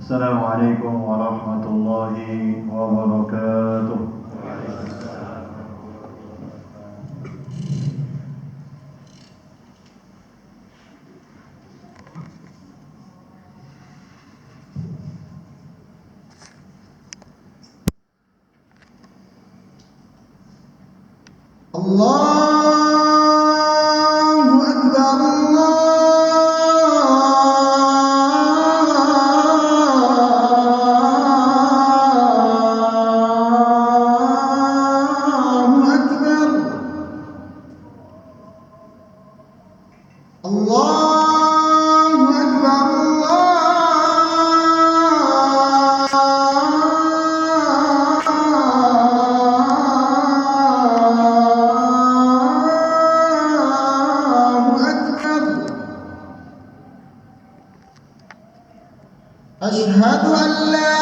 Assalamualaikum warahmatullahi wabarakatuh. Allahu Akbar, Allahu Akbar, Allahu Akbar, Asyhadu an la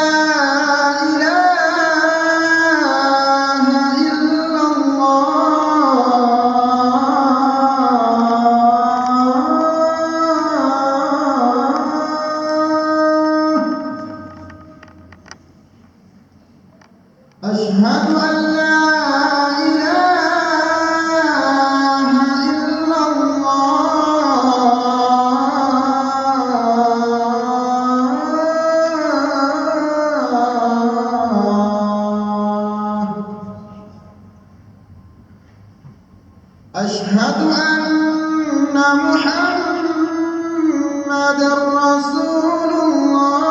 ilaha illallah. Asyhadu an la Asyhadu anna Muhammadar Rasulullah.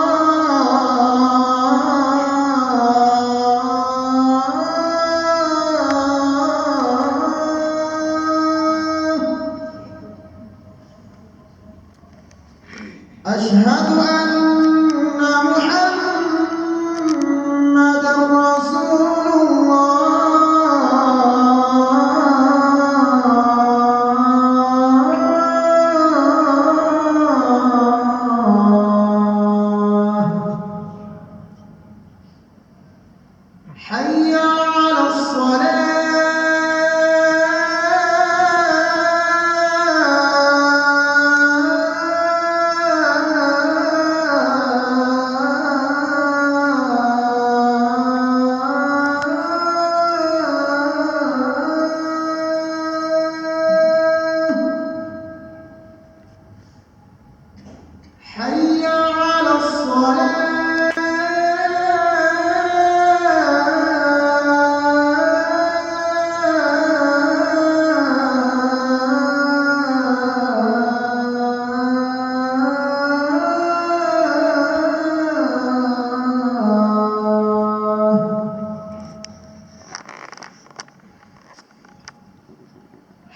Asyhadu anna Muhammadar Rasulullah. حي على حي على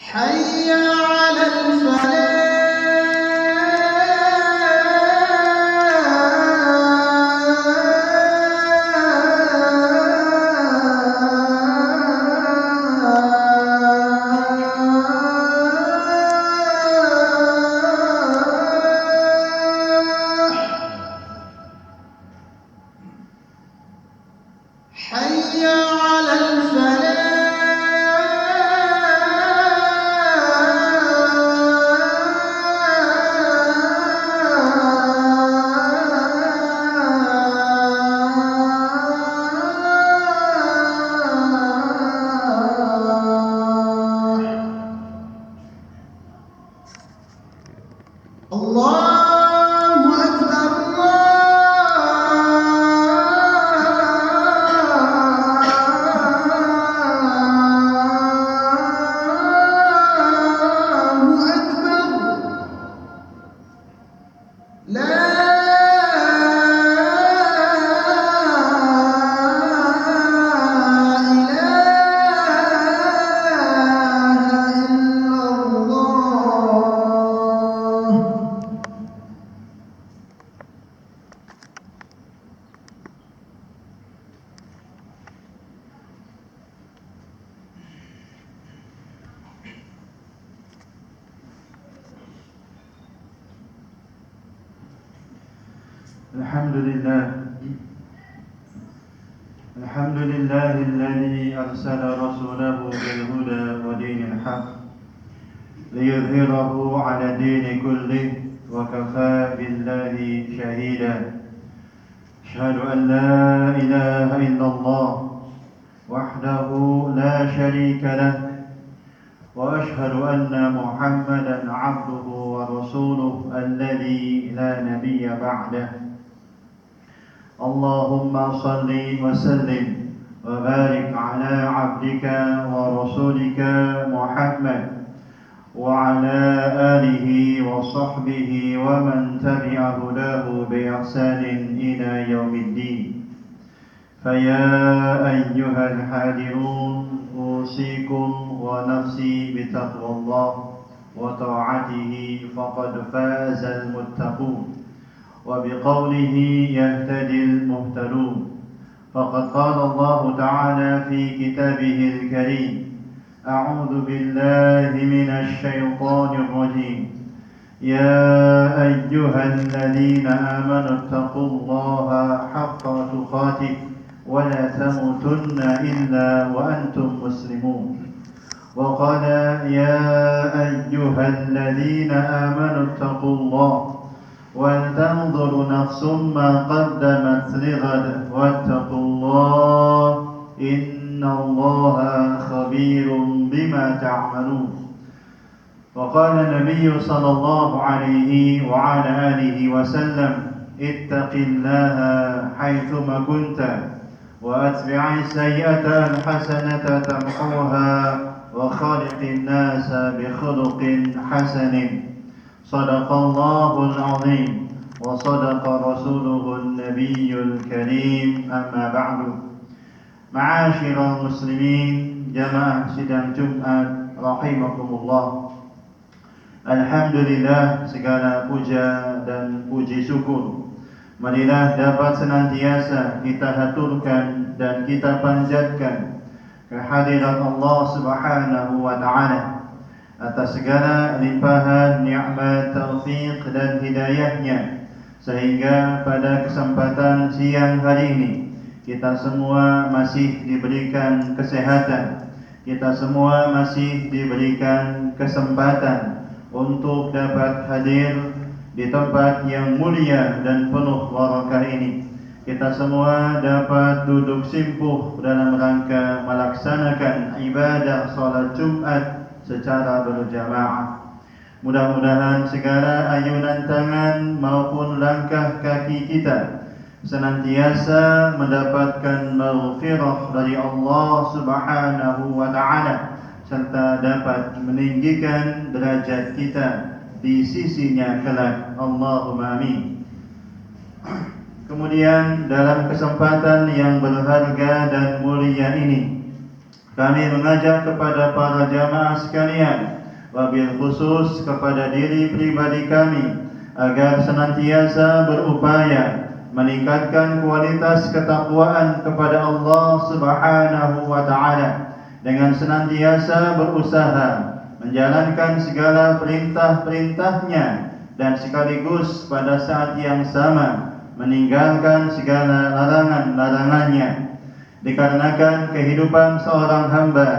حي على حي على Allahu Akbar, Allahu Akbar. La ilaha illallah. Alhamdulillah. Alhamdulillahilladzi arsala rasulahu bil huda wa dinil haq ليظهره على الدين كله وكفى بالله شهيدا. أشهد أن لا إله إلا الله وحده لا شريك له، وأشهد أن محمدا عبده ورسوله الذي لا نبي بعده. اللهم صل وسلم وبارك على عبدك ورسولك محمد وعلى آله وصحبه ومن تبع هداه بإحسان إلى يوم الدين. فيا أيها الحاضرون، أوصيكم ونفسي بتقوى الله وطاعته فقد فاز المتقون، وبقوله يهتدي المهتدون. فقد قال الله تعالى في كتابه الكريم: أعوذ بالله من الشيطان الرجيم. يا أيها الذين آمنوا اتقوا الله حق تقاته ولا تموتن إلا وأنتم مسلمون. وقال: يا أيها الذين آمنوا اتقوا الله ولتنظر نفس ما قدمت لغد واتقوا الله إن الله خبير بما تعملون. وقال النبي صلى الله عليه وعلى آله وسلم: اتق الله حيثما كنت وأتبع السيئة الحسنة تمحوها وخالق الناس بخلق حسن. صدق الله العظيم وصدق رسوله النبي الكريم. أما بعد. Ma'asyiral muslimin, jamaah sidang Jumat rahimakumullah. Alhamdulillah, segala puja dan puji syukur marilah dapat senantiasa kita haturkan dan kita panjatkan kehadirat Allah Subhanahu wa taala atas segala limpahan nikmat, taufik dan hidayahnya, sehingga pada kesempatan siang hari ini kita semua masih diberikan kesehatan, kita semua masih diberikan kesempatan untuk dapat hadir di tempat yang mulia dan penuh barakah ini. Kita semua dapat duduk simpuh dalam rangka melaksanakan ibadah salat Jumat secara berjamaah. Mudah-mudahan segala ayunan tangan maupun langkah kaki kita senantiasa mendapatkan maghfirah dari Allah Subhanahu wa taala, serta dapat meninggikan derajat kita di sisinya kelak. Allahumma amin. Kemudian dalam kesempatan yang berharga dan mulia ini, kami mengajak kepada para jamaah sekalian, wabil khusus kepada diri pribadi kami, agar senantiasa berupaya meningkatkan kualitas ketakwaan kepada Allah Subhanahu wa taala dengan senantiasa berusaha menjalankan segala perintah-perintahnya dan sekaligus pada saat yang sama meninggalkan segala larangan-larangannya. Dikarenakan kehidupan seorang hamba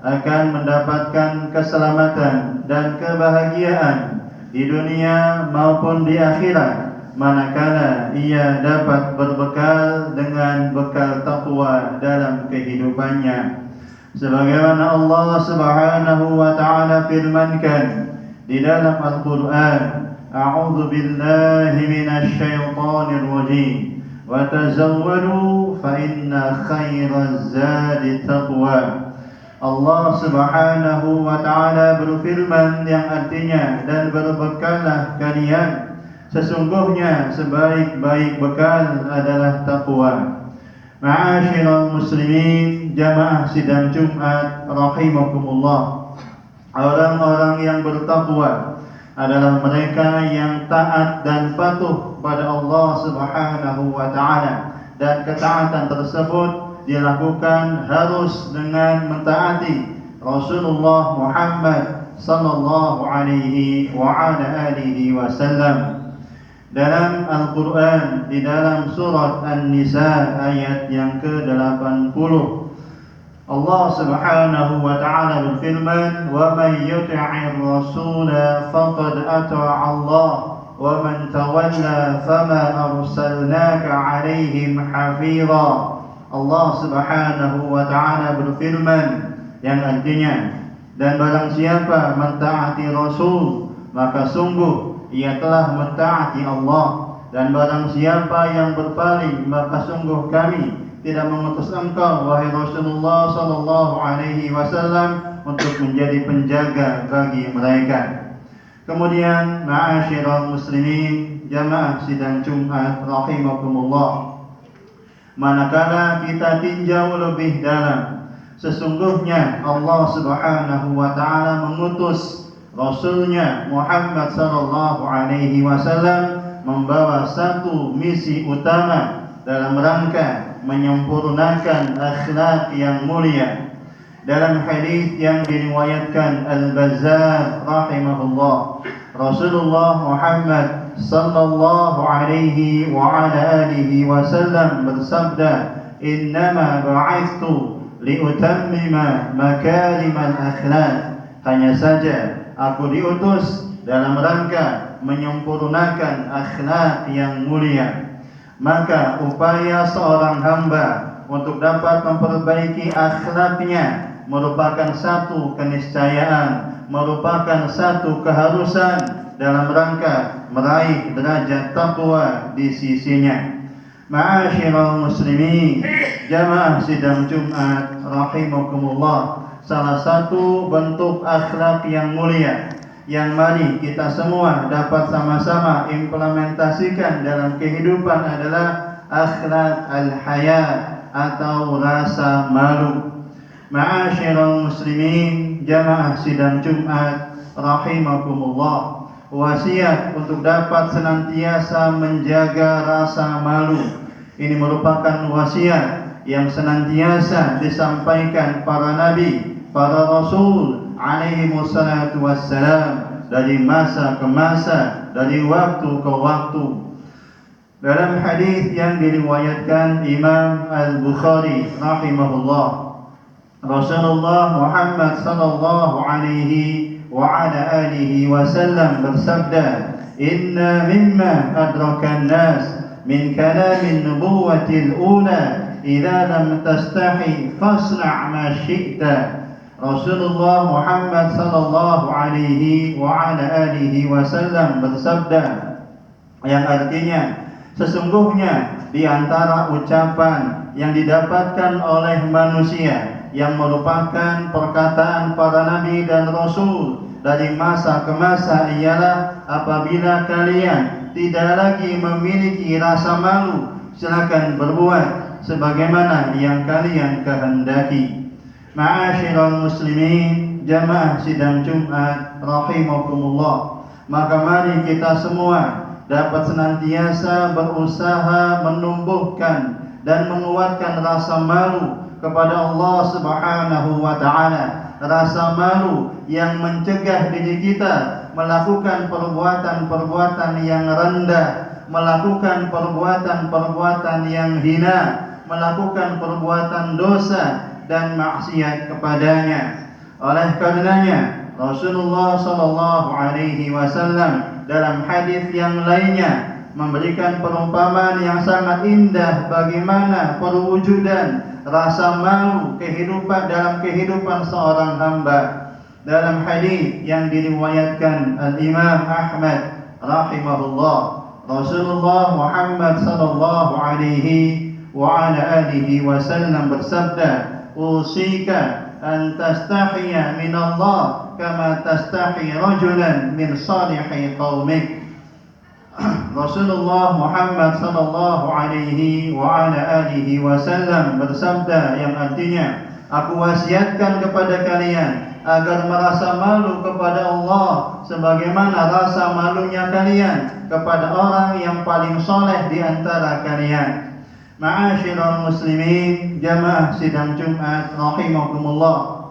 akan mendapatkan keselamatan dan kebahagiaan di dunia maupun di akhirat manakala ia dapat berbekal dengan bekal taqwa dalam kehidupannya. Sebagaimana Allah Subhanahu wa taala firmankan di dalam Al-Qur'an: A'udzu billahi minasy syaithanir rajim. Wa tazawwadu fa inna khairaz zadi taqwa. Allah Subhanahu wa taala berfirman yang artinya, dan berbekallah kalian, sesungguhnya sebaik-baik bekal adalah taqwa. Ma'asyiral muslimin, jamaah sidang Jumat rahimakumullah. Orang-orang yang bertakwa adalah mereka yang taat dan patuh pada Allah Subhanahu wa taala, dan ketaatan tersebut dilakukan harus dengan mentaati Rasulullah Muhammad sallallahu alaihi wa ala alihi wasallam. Dalam Al-Quran, di dalam surat An-Nisa ayat yang ke-80, Allah Subhanahu wa taala berfirman, "Wa man yuti'ir rasula faqad ata'a Allah, wa man tawalla fama arsalnaka 'alaihim hafiza." Allah Subhanahu wa taala berfirman yang artinya, dan barang siapa mentaati Rasul, maka sungguh ia telah mentaati Allah, dan barang siapa yang berpaling, maka sungguh kami tidak mengutus engkau wahai Rasulullah sallallahu alaihi wasallam untuk menjadi penjaga bagi mereka. Kemudian ma'asyiral muslimin, jamaah sidang Jumat rahimakumullah, manakala kita tinjau lebih dalam, sesungguhnya Allah Subhanahu wa taala mengutus Rasulnya Muhammad sallallahu alaihi wasallam membawa satu misi utama dalam rangka menyempurnakan akhlak yang mulia. Dalam hadis yang diriwayatkan Al-Bazzar rahimahullah, Rasulullah Muhammad sallallahu alaihi wa ala alihi wasallam bersabda, "Innama ba'ithtu liutammima makarimal akhlak." Hanya saja aku diutus dalam rangka menyempurnakan akhlak yang mulia. Maka upaya seorang hamba untuk dapat memperbaiki akhlaknya merupakan satu keniscayaan, merupakan satu keharusan dalam rangka meraih derajat takwa di sisinya. Ma'asyiral muslimin, jamaah sidang Jumat rahimakumullah, salah satu bentuk akhlak yang mulia yang mari kita semua dapat sama-sama implementasikan dalam kehidupan adalah akhlak al-haya atau rasa malu. Ma'asyiral muslimin, jamaah sidang Jumat rahimakumullah, wasiat untuk dapat senantiasa menjaga rasa malu ini merupakan wasiat yang senantiasa disampaikan para nabi, para rasul alaihi wassalatu wassalam dari masa ke masa, dari waktu ke waktu. Dalam hadis yang diriwayatkan Imam Al-Bukhari rahimahullah, Rasulullah Muhammad sallallahu alaihi wa ala alihi wasallam bersabda, "Inna mimma adraka an-nas min kalamin nubuwatil ula idza lam tastahi fasna' ma syi'ta." Rasulullah Muhammad sallallahu alaihi wa ala alihi wasallam bersabda yang artinya, sesungguhnya di antara ucapan yang didapatkan oleh manusia yang merupakan perkataan para nabi dan rasul dari masa ke masa ialah apabila kalian tidak lagi memiliki rasa malu, silakan berbuat sebagaimana yang kalian kehendaki. Ma'asyiral muslimin, jamaah sidang Jumat rahimakumullah, maka mari kita semua dapat senantiasa berusaha menumbuhkan dan menguatkan rasa malu kepada Allah Subhanahu wa taala, rasa malu yang mencegah diri kita melakukan perbuatan-perbuatan yang rendah, melakukan perbuatan-perbuatan yang hina, melakukan perbuatan dosa dan maksiat kepadanya. Oleh karenanya Rasulullah sallallahu alaihi wasallam dalam hadis yang lainnya memberikan perumpamaan yang sangat indah bagaimana perwujudan rasa malu dalam kehidupan seorang hamba. Dalam hadis yang diriwayatkan Al-Imam Ahmad rahimahullah, Rasulullah Muhammad sallallahu alaihi wa ala alihi wasallam bersabda, "Usika an tastahiya min Allah kama tastahi rajulan min salihi qaumik." Rasulullah Muhammad sallallahu alaihi wa ala alihi wasallam bersabda yang artinya, aku wasiatkan kepada kalian agar merasa malu kepada Allah sebagaimana rasa malunya kalian kepada orang yang paling soleh di antara kalian. Ma'asyiral muslimin, jamaah sidang Jumat rahimakumullah,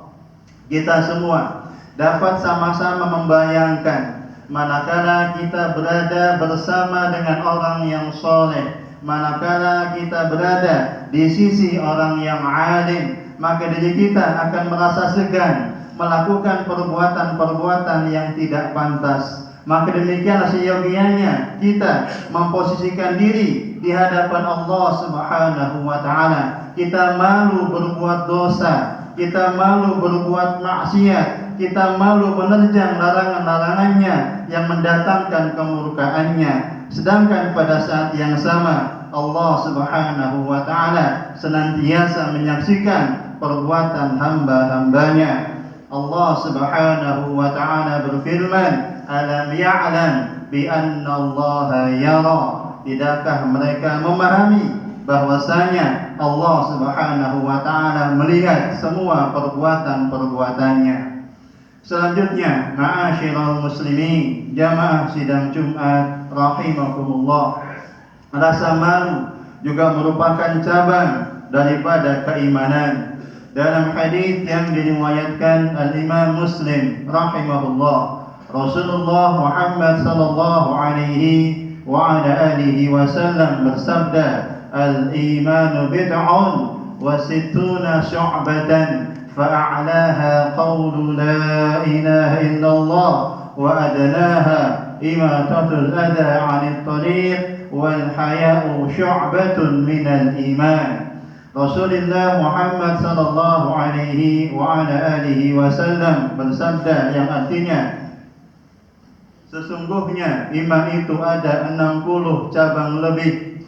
kita semua dapat sama-sama membayangkan manakala kita berada bersama dengan orang yang soleh, manakala kita berada di sisi orang yang alim, maka diri kita akan merasa segan melakukan perbuatan-perbuatan yang tidak pantas. Maka demikianlah seyogianya kita memposisikan diri di hadapan Allah Subhanahu wa taala. Kita malu berbuat dosa, kita malu berbuat maksiat, kita malu menerjang larangan-larangannya yang mendatangkan kemurkaannya. Sedangkan pada saat yang sama Allah Subhanahu wa taala senantiasa menyaksikan perbuatan hamba-hambanya. Allah Subhanahu wa taala berfirman, "Alam ya'lam bi anna Allah yara." Tidakkah mereka memahami bahwasanya Allah Subhanahu wa taala melihat semua perbuatan-perbuatannya. Selanjutnya, ma'asyiral muslimin, jamaah sidang Jumat rahimakumullah. Rasa malu juga merupakan cabang daripada keimanan. Dalam hadis yang diriwayatkan Al-Imam Muslim rahimahullah, Rasulullah Muhammad sallallahu alaihi wa ala alihi wasallam bersabda, "Al-imanu bid'un wa sittuna syu'batan, fa'a'laha qawlu la ilaha illallah wa adnaha imatatul adha 'anil tariq wal haya'u syu'batun minal iman." Rasulullah Muhammad sallallahu alaihi wa ala alihi wasallam bersabda yang artinya, sesungguhnya iman itu ada 60 cabang lebih.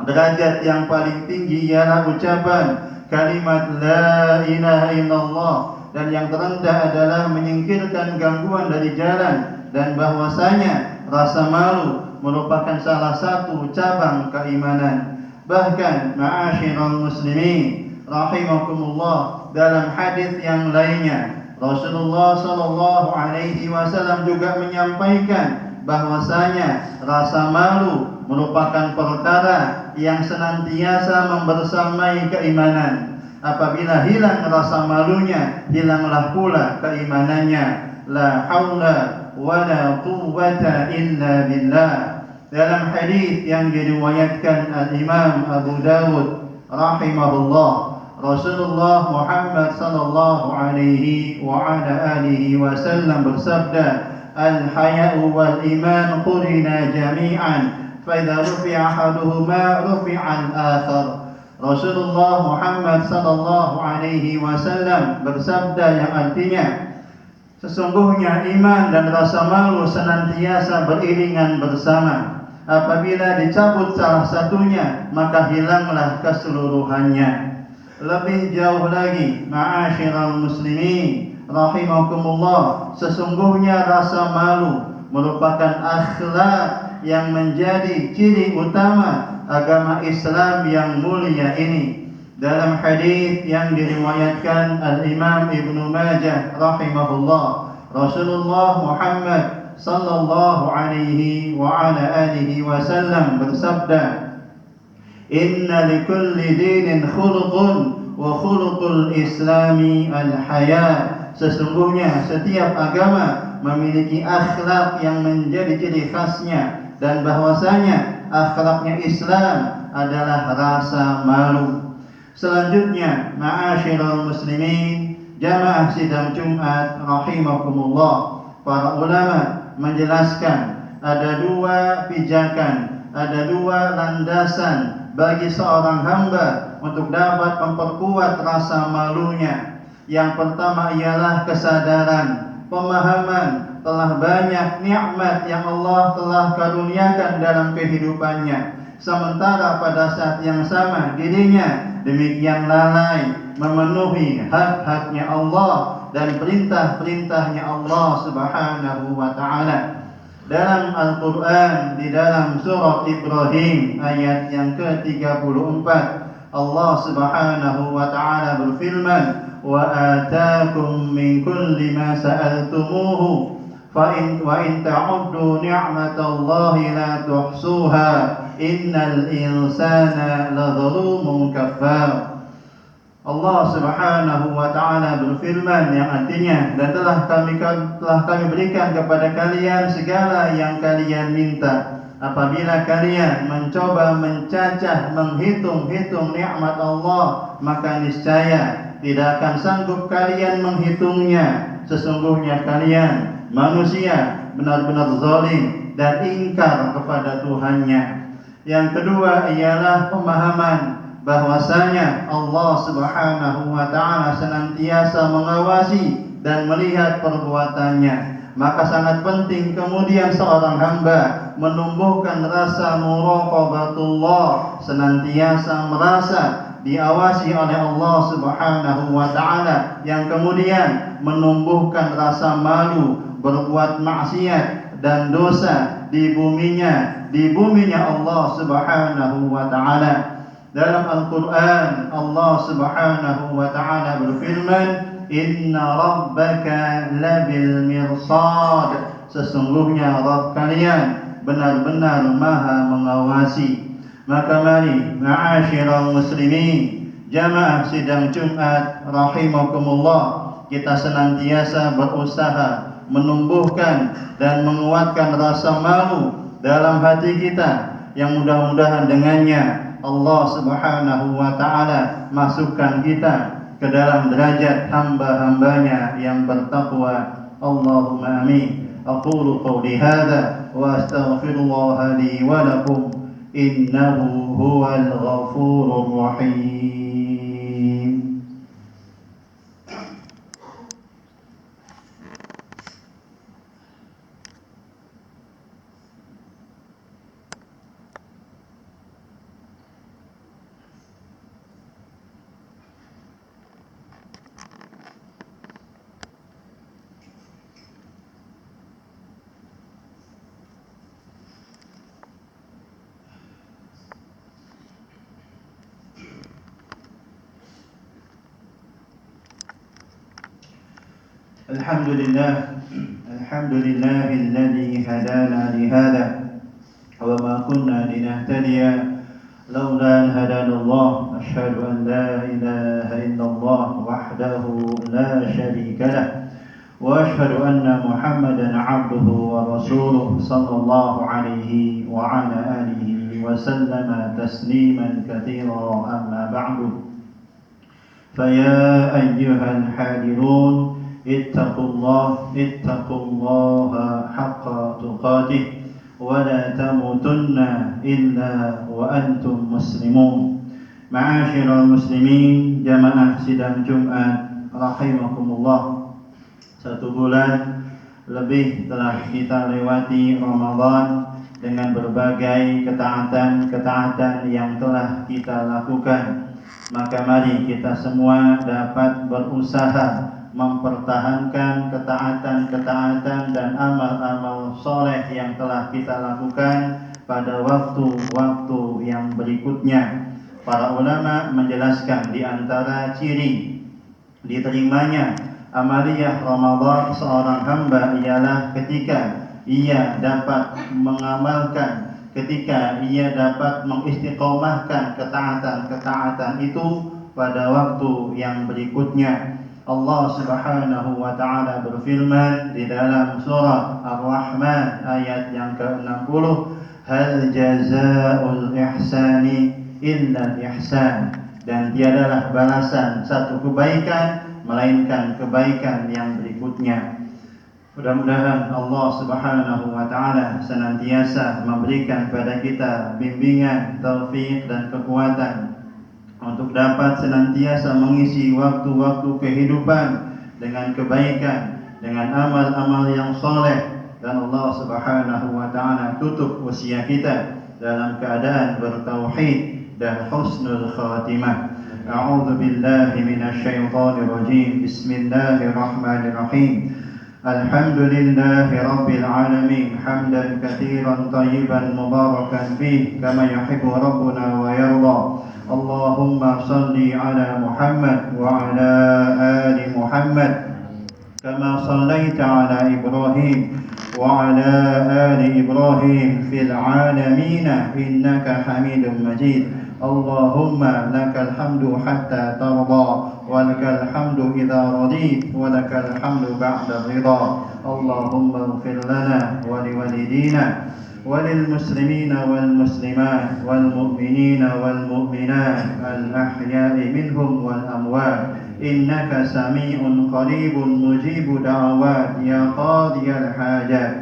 Derajat yang paling tinggi ialah ucapan kalimat la ilaha illallah, dan yang terendah adalah menyingkirkan gangguan dari jalan, dan bahwasanya rasa malu merupakan salah satu cabang keimanan. Bahkan ma'asyiral muslimin rahimakumullah, dalam hadis yang lainnya Rasulullah sallallahu alaihi wasallam juga menyampaikan bahwasanya rasa malu merupakan perkara yang senantiasa membersamai keimanan. Apabila hilang rasa malunya, hilanglah pula keimanannya. La haula wala quwwata illa billah. Dalam hadis yang diriwayatkan Al-Imam Abu Dawud rahimahullah, Rasulullah Muhammad sallallahu alaihi wa ala alihi wasallam bersabda, "Al-haya'u wal iman qurina jami'an, fa idza rufi'a ahaduhuma rufi'a al-akhar." Rasulullah Muhammad sallallahu alaihi wasallam bersabda yang artinya, sesungguhnya iman dan rasa malu senantiasa beriringan bersama. Apabila dicabut salah satunya, maka hilanglah keseluruhannya. Lebih jauh lagi, ma'asyiral muslimin rahimakumullah, sesungguhnya rasa malu merupakan akhlak yang menjadi ciri utama agama Islam yang mulia ini. Dalam hadis yang diriwayatkan Al-Imam Ibnu Majah rahimahullah, Rasulullah Muhammad sallallahu alaihi wa ala alihi wasallam bersabda, "Inna likulli dinin khuluqun wa khuluqul islami al-haya." Sesungguhnya setiap agama memiliki akhlak yang menjadi ciri khasnya, dan bahwasanya akhlaknya Islam adalah rasa malu. Selanjutnya, ma'asyiral muslimin, jamaah sidang Jumat rahimakumullah, para ulama menjelaskan ada dua pijakan, ada dua landasan bagi seorang hamba untuk dapat memperkuat rasa malunya. Yang pertama ialah kesadaran, pemahaman telah banyak nikmat yang Allah telah karuniakan dalam kehidupannya, sementara pada saat yang sama dirinya demikian lalai memenuhi hak-haknya Allah dan perintah-perintahnya Allah Subhanahu wa taala. Dalam Al-Qur'an, di dalam surat Ibrahim ayat yang ke-34, Allah Subhanahu wa taala berfirman, "Wa ataakum min kulli ma sa'altumuhu fa in ta'uddu ni'matallahi la tuhsuha innal insana ladzalumun kafar." Allah Subhanahu wa taala berfirman yang artinya, dan telah kami berikan kepada kalian segala yang kalian minta. Apabila kalian mencoba mencacah, menghitung-hitung nikmat Allah, maka niscaya tidak akan sanggup kalian menghitungnya. Sesungguhnya kalian manusia benar-benar zalim dan ingkar kepada Tuhannya. Yang kedua ialah pemahaman bahwasanya Allah Subhanahu wa taala senantiasa mengawasi dan melihat perbuatannya. Maka sangat penting kemudian seorang hamba menumbuhkan rasa muraqabatullah, senantiasa merasa diawasi oleh Allah Subhanahu wa taala, yang kemudian menumbuhkan rasa malu berbuat maksiat dan dosa di buminya Allah Subhanahu wa taala. Dalam Al-Qur'an Allah Subhanahu wa taala berfirman, Inna rabbaka labil mirsad. Sesungguhnya Rabb kalian benar-benar maha mengawasi. Maka mari ma'asyiral muslimin, jamaah sidang Jumat rahimakumullah, kita senantiasa berusaha menumbuhkan dan menguatkan rasa malu dalam hati kita, yang mudah-mudahan dengannya Allah Subhanahu wa taala masukkan kita ke dalam derajat hamba-hambanya yang bertakwa. Allahumma amin. Aqulu qawli hadha wa astaghfirullah li wa lakum innahu huwal ghafurur rahim. Alhamdulillahilladzi hadana lihada wa ma kunna linahtadiya laula an hadanallah. Asyhadu an la ilaha illallah wahdahu la syarika lah wa asyhadu anna Muhammadan abduhu wa rasuluh sallallahu alaihi wa ala alihi wa sallama tasliman katsira, amma ba'du. Faya ayyuhal hadirun, ittaqullaha haqqa tuqatih wa la tamutunna illa wa antum muslimun. Ma'asyiral muslimin, jamaah sidang Jumat rahimakumullah. 1 bulan lebih telah kita lewati Ramadan dengan berbagai ketaatan yang telah kita lakukan. Maka mari kita semua dapat berusaha mempertahankan ketaatan dan amal-amal soleh yang telah kita lakukan pada waktu-waktu yang berikutnya. Para ulama menjelaskan di antara ciri diterimanya amaliyah Ramadan seorang hamba ialah ketika ia dapat mengamalkan, ketika ia dapat mengistiqomahkan ketaatan itu pada waktu yang berikutnya. Allah Subhanahu wa taala berfirman di dalam surah Ar-Rahman ayat yang ke-60, hal jazaa'ul ihsani illa al-ihsan, dan tiadalah balasan satu kebaikan melainkan kebaikan yang berikutnya. Mudah-mudahan Allah Subhanahu wa taala senantiasa memberikan pada kita bimbingan, taufik dan kekuatan untuk dapat senantiasa mengisi waktu-waktu kehidupan dengan kebaikan, dengan amal-amal yang soleh, dan Allah Subhanahu wa taala tutup usia kita dalam keadaan bertauhid dan husnul khatimah. A'udzu billahi minasy syaithanir rajim. Bismillahirrahmanirrahim. Alhamdulillahi rabbil alamin, hamdan katsiran thayyiban mubarakan fih kama yuhibbu rabbuna wa yarda. Allahumma salli ala Muhammad wa ala ali Muhammad kama sallaita ala Ibrahim wa ala ali Ibrahim fil alamin innaka Hamidum Majid. Allahumma lakal hamdu hatta tarda wa lakal hamdu idza radit wa lakal hamdu ba'da ridha. Allahumma ighfir lana wa liwalidina وللمسلمين والمسلمات والمؤمنين والمؤمنات الأحياء منهم والأموات إنك سميع قريب مجيب دعوات يا قاضي الحاجات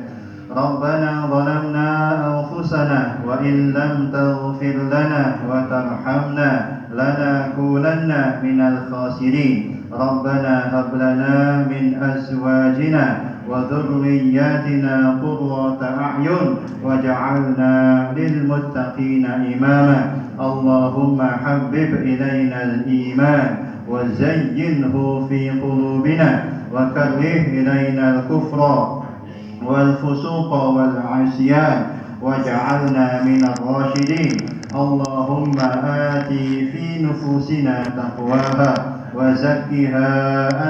ربنا ظلمنا أنفسنا وإن لم تغفر لنا وترحمنا لنكونن من الخاسرين ربنا هب لنا من أزواجنا وذرياتنا قرة أعين واجعلنا للمتقين إماما اللهم حبب إلينا الإيمان وزينه في قلوبنا وكره إلينا الكفر والفسوق والعصيان واجعلنا من الراشدين اللهم آت في نفوسنا تقواها وزكها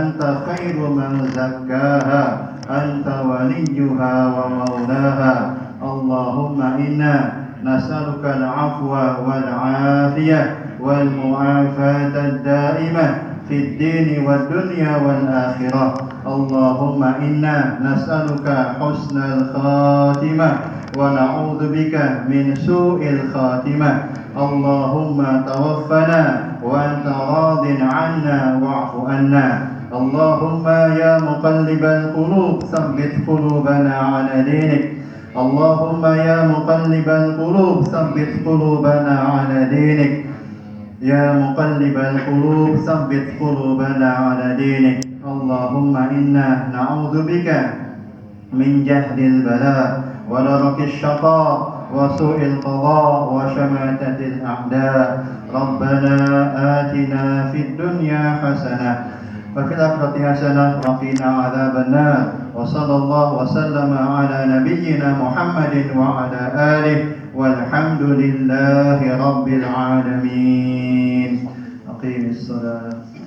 أنت خير من زكاها أنت وليها ومولاها اللهم إنا نسألك العفو والعافية والمعافاة الدائمة في الدين والدنيا والآخرة اللهم إنا نسألك حسن الخاتمة ونعوذ بك من سوء الخاتمة اللهم توفنا وأنت راض عنا واعف عنا اللهم يا مقلب القلوب ثبت قلوبنا على دينك اللهم يا مقلب القلوب ثبت قلوبنا على دينك يا مقلب القلوب ثبت قلوبنا على دينك اللهم إنا نعوذ بك من جهل البلاء ودرك الشقاء وسوء القضاء وشماتة الأعداء ربنا آتنا في الدنيا حسنة وفي الآخرة حسنة وقنا عذاب النار وصلى الله وسلم على نبينا محمد وعلى آله والحمد لله رب العالمين أقيم الصلاة